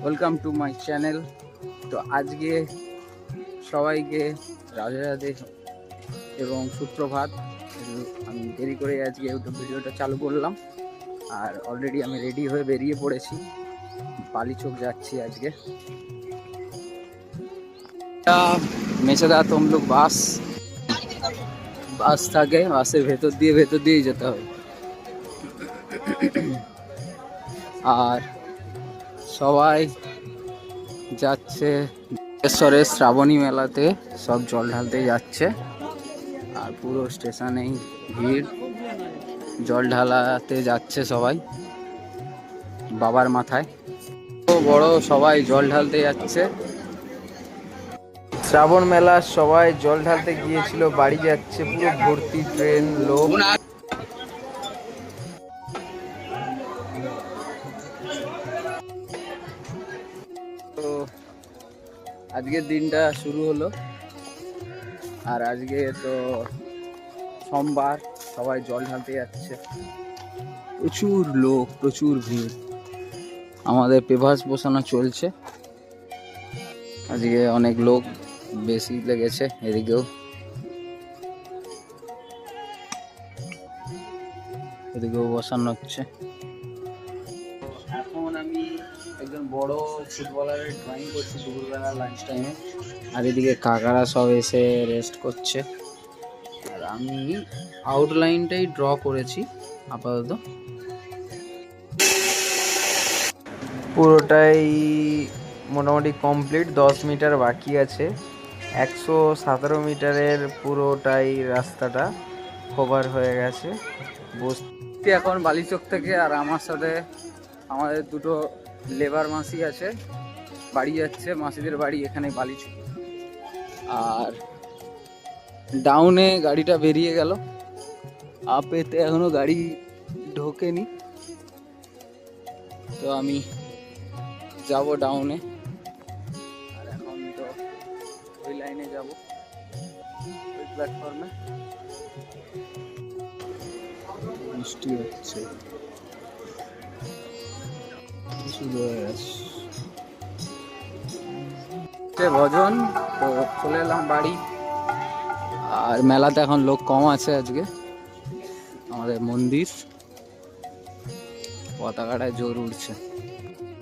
Welcome to my channel. তো আজকে সবাইকে রাধে রাধে এবং সুপ্রভাত। আমি দেরি করে আজকে ইউটিউব ভিডিওটা চালু করলাম, আর অলরেডি আমি রেডি হয়ে বেরিয়ে পড়েছি। বালিচক যাচ্ছি আজকে। মেছেদা তমলুক বাস থাকে, বাসের ভেতর দিয়েই যেতে হবে। আর সবাই যাচ্ছে দক্ষিণেশ্বরের শ্রাবণী মেলাতে, সব জল ঢালতে যাচ্ছে। আর পুরো স্টেশনেই ভিড়, জল ঢালাতে যাচ্ছে সবাই বাবার মাথায়। বড় সবাই জল ঢালতে যাচ্ছে। শ্রাবণ মেলা সবাই জল ঢালতে গিয়েছিল, বাড়ি যাচ্ছে, পুরো ভর্তি ট্রেন লোক। তো আজকের দিনটা শুরু হলো, আর আজকে তো সোমবার, সবাই জল ঢালতে যাচ্ছে। প্রচুর লোক, প্রচুর ভিড়। আমাদের পেভাস বসানো চলছে, আজকে অনেক লোক বেশি লেগেছে। এদিকেও বসানো হচ্ছে। এখন আমি একজন বড় ফুটবলারের ড্রয়িং করছি দুপুরবেলা লাঞ্চ টাইমে, আর এদিকে কাকারা সব এসে রেস্ট করছে। আর আমি আউটলাইনটাই ড্র করেছি আপাতত। পুরোটাই মোটামুটি কমপ্লিট, 10 মিটার বাকি আছে। 117 মিটারের পুরোটাই রাস্তাটা কভার হয়ে গেছে। বসতে এখন বালিচক থেকে, আর আমার সাথে আমাদের দুটো লেবার মাসি আছে, বাড়ি যাচ্ছে। মাসিদের বাড়ি এখানে বালিচক। আর ডাউনে গাড়িটা বেরিয়ে গেল, আপেতে এখনো গাড়ি ঢোকেনি। তো আমি যাব ডাউনে, আর এখন তো ওই লাইনে যাব, ওই প্ল্যাটফর্মে। বৃষ্টি হচ্ছে, ভজন। তো চলে এলাম বাড়ি। আর মেলাতে এখন লোক কম আছে আজকে। আমাদের মন্দির, পতাকাটায় জোর উঠছে।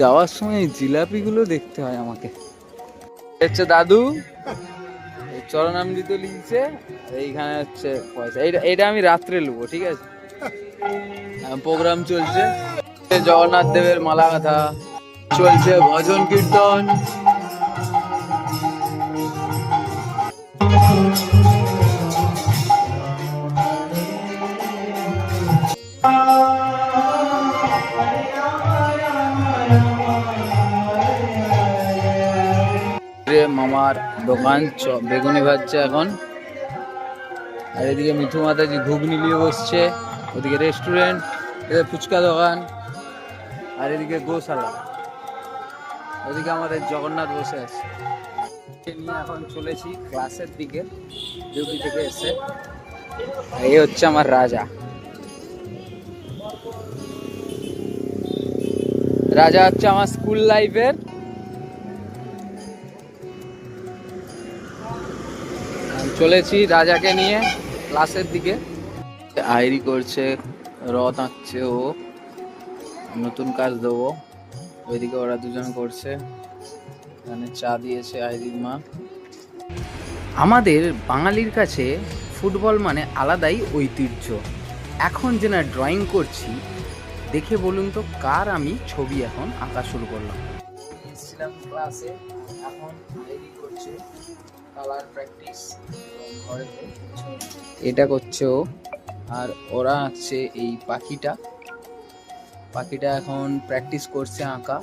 যাওয়ার সময় জিলাপিগুলো দেখতে হয় আমাকে। হচ্ছে দাদু চরণামৃত লিখছে, এইখানে হচ্ছে পয়সা। এটা আমি রাত্রে নেবো, ঠিক আছে? প্রোগ্রাম চলছে, জগন্নাথ দেবের মালা গাঁথা চলছে, ভজন কীর্তন। মামার দোকান বেগুনি ভাজছে এখন। আর এদিকে মিঠু মাতাজি ঘুগনি নিয়ে বসছে। ওদিকে রেস্টুরেন্ট, এদিকে ফুচকা দোকান, আর এদিকে গোশালা। ওদিকে আমাদের জগন্নাথ বসে আছে। নিয়ে এখন চলেছি ক্লাসের দিকে, ডিউটি থেকে এসে। এই হচ্ছে আমার রাজা। রাজা হচ্ছে আমার স্কুল লাইফের। চলেছি রাজাকে নিয়ে ক্লাসের দিকে। আইরি করছে, রথ আঁকছে ও, নতুন কাজ দেবো। ওইদিকে ওরা দুজন করছে, এখানে চা দিয়েছে আইরির মা। আমাদের বাঙালির কাছে ফুটবল মানে আলাদাই ঐতিহ্য। এখন যে না ড্রয়িং করছি, দেখে বলুন তো কার আমি ছবি এখন আঁকা শুরু করলাম। এসেছিলাম ক্লাসে, এখন আইরি করছে কালার প্র্যাকটিস। এটা করছে ও, আর ওরা আঁকছে এই পাখিটা এখন প্র্যাকটিস করছে আঁকা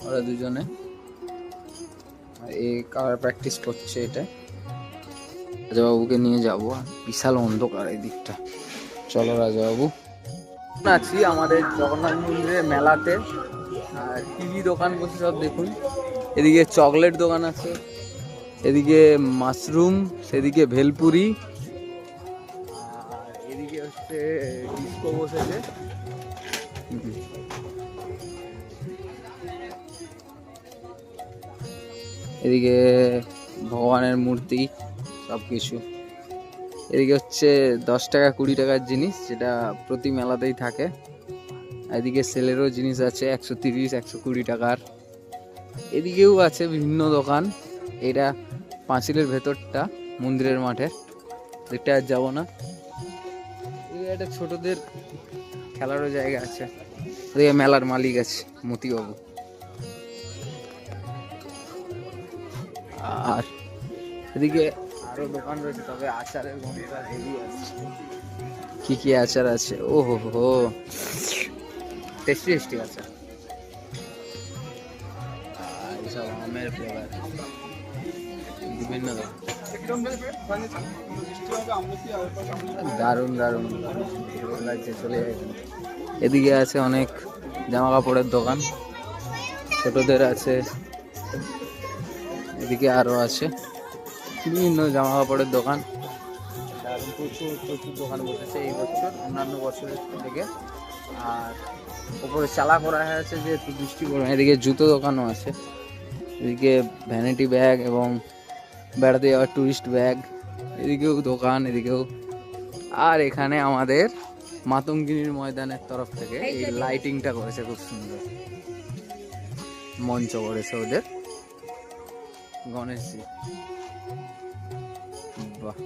ওরা দুজনে। এই কালার প্র্যাকটিস করছে। এটা রাজাবাবুকে নিয়ে যাবো, বিশাল অন্ধকার এই দিকটা। চলো রাজাবাবু। আছি আমাদের জগন্নাথ মন্দিরের মেলাতে, আর টিভি দোকান বসে সব দেখুন। এদিকে চকলেট দোকান আছে, এদিকে মাশরুম, সেদিকে ভেলপুরি, আর এদিকে হচ্ছে ডিস্কো বসেছে। এদিকে ভগবানের মূর্তি সব কিছু। এদিকে হচ্ছে 10 টাকা 20 টাকার জিনিস, যেটা প্রতি মেলাতেই থাকে। এদিকে সেলেরও জিনিস আছে 130 120 টাকার। এদিকেও আছে বিভিন্ন দোকান। এটা পাঁচিলের ভেতরটা মন্দিরের মাঠে, দেখতে আর যাবো না। একটা ছোটদের খেলারও জায়গা আছে। এদিকে মেলার মালিক আছে মতিবাবু। আর এদিকে আরো দোকান রয়েছে, তবে আচারের গন্ধটা হেভি আছে। কি কি আচার আছে, ও হো, টেস্টি টেস্টি আচার। আর এইসব আমের ফ্লেভার বিভিন্ন দারুণ দারুণ লাগছে, চলে যায়। এদিকে আছে অনেক জামা কাপড়ের দোকান, ছোটদের আছে। এদিকে আরো আছে বিভিন্ন জামা কাপড়ের দোকান। প্রচুর প্রচুর দোকান বসেছে এই বছর অন্যান্য বছরের থেকে। আর ওপরে চালা করা হয়েছে যেহেতু বৃষ্টি পড়ে। এদিকে জুতো দোকানও আছে, এদিকে ভ্যানিটি ব্যাগ এবং বেড়াতে যাওয়ার টুরিস্ট ব্যাগ। এদিকেও দোকান, এদিকেও। আর এখানে আমাদের মাতঙ্গিনীর ময়দানের তরফ থেকে এই লাইটিংটা করেছে, খুব সুন্দর মঞ্চ করেছে ওদের গণেশজি। বাহ।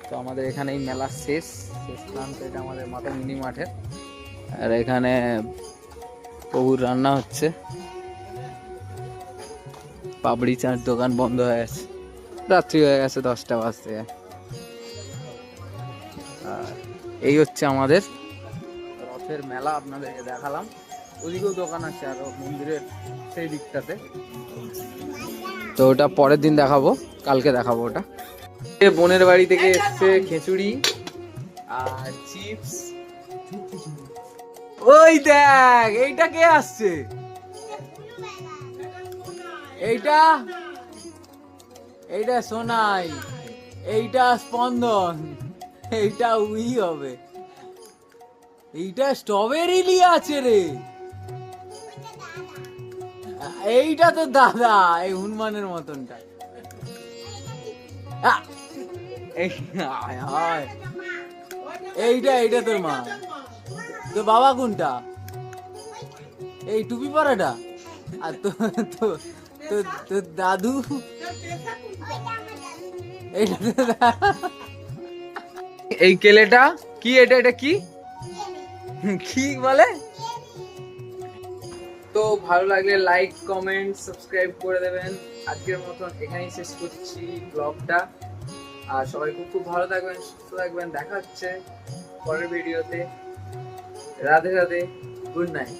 তো আমাদের এখানে এই মেলা শেষ প্রান্ত, এটা আমাদের মাতঙ্গিনী মাঠে। আর এখানে প্রভুর রান্না হচ্ছে। পাপড়ি চাট দোকান বন্ধ হয়ে গেছে, রাত্রি হয়ে গেছে 10টা বাজতে। আর এই হচ্ছে আমাদের রথের মেলা, আপনাদেরকে দেখালাম। ওদিকেও দোকান আছে আরো মন্দিরের সেই দিকটাতে, তো ওটা পরের দিন দেখাবো, কালকে দেখাবো ওটা। বোনের বাড়ি থেকে এসছে খিচুড়ি আর চিপস। ওই দেখ, এইটা কে আসছে? এইটা এইটা সোনাই, এইটা স্পন্দন, এইটা উই হবে, এইটা স্ট্রবেরি লিয়ে আছে রে। এইটা তো দাদা, এই হনুমানের মতনটা। এইটা এইটা তোর মা, তোর বাবা কোনটা? এই টুপি পরাটা। আর তোর দাদু এই কেলেটা কি? এটা এটা কি কি বলে? তো ভালো লাগলে লাইক কমেন্ট সাবস্ক্রাইব করে দেবেন। আজকের মতন এখানেই শেষ করছি ব্লগটা। আর সবাই খুব খুব ভালো থাকবেন, সুস্থ থাকবেন। দেখা হচ্ছে পরের ভিডিওতে। Radhe Radhe, good night.